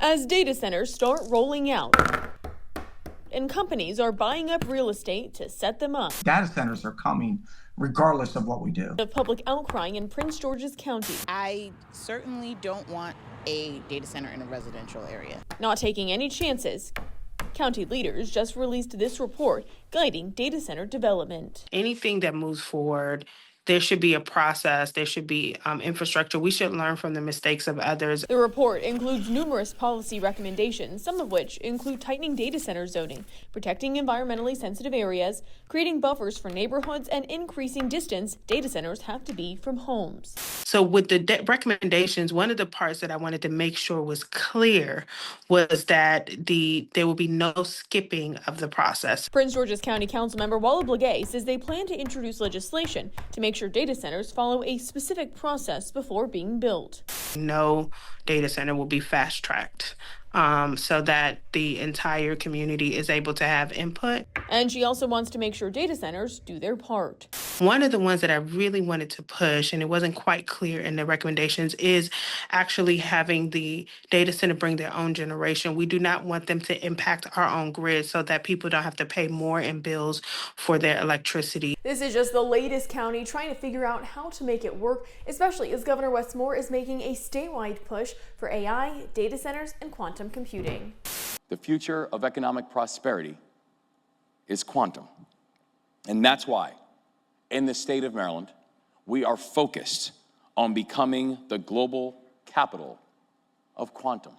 As data centers start rolling out, and companies are buying up real estate to set them up. Data centers are coming regardless of what we do. The public outcry in Prince George's County. I certainly don't want a data center in a residential area. Not taking any chances. County leaders just released this report guiding data center development. Anything that moves forward, there should be a process, there should be infrastructure. We should learn from the mistakes of others. The report includes numerous policy recommendations, some of which include tightening data center zoning, protecting environmentally sensitive areas, creating buffers for neighborhoods, and increasing distance data centers have to be from homes. So with the recommendations, one of the parts that I wanted to make sure was clear was that there will be no skipping of the process. Prince George's County Councilmember Walla Blagay says they plan to introduce legislation to make sure data centers follow a specific process before being built. No data center will be fast-tracked so that the entire community is able to have input. And she also wants to make sure data centers do their part. One of the ones that I really wanted to push, and it wasn't quite clear in the recommendations, is actually having the data center bring their own generation. We do not want them to impact our own grid so that people don't have to pay more in bills for their electricity. This is just the latest county trying to figure out how to make it work, especially as Governor Wes Moore is making a statewide push for AI, data centers, and quantum computing. The future of economic prosperity is quantum. And that's why, in the state of Maryland, we are focused on becoming the global capital of quantum.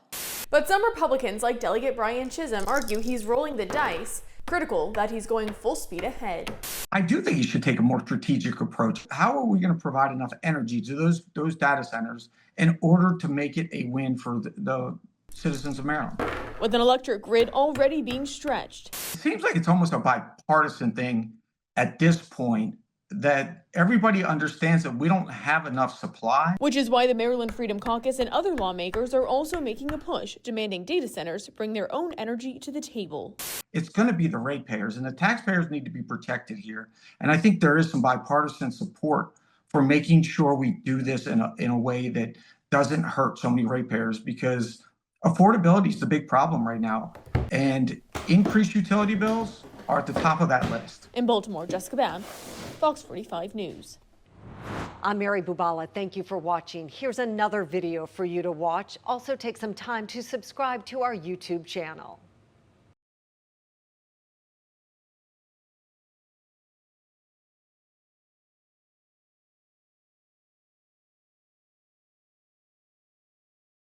But some Republicans, like Delegate Brian Chisholm, argue he's rolling the dice, critical that he's going full speed ahead. I do think you should take a more strategic approach. How are we going to provide enough energy to those data centers in order to make it a win for the citizens of Maryland? With an electric grid already being stretched. It seems like it's almost a bipartisan thing at this point, that everybody understands that we don't have enough supply. Which is why the Maryland Freedom Caucus and other lawmakers are also making a push, demanding data centers bring their own energy to the table. It's going to be the ratepayers, and the taxpayers need to be protected here. And I think there is some bipartisan support for making sure we do this in a way that doesn't hurt so many ratepayers, because affordability is the big problem right now. And increased utility bills are at the top of that list. In Baltimore, Jessica Babb, Fox 45 News. I'm Mary Bubala. Thank you for watching. Here's another video for you to watch. Also take some time to subscribe to our YouTube channel.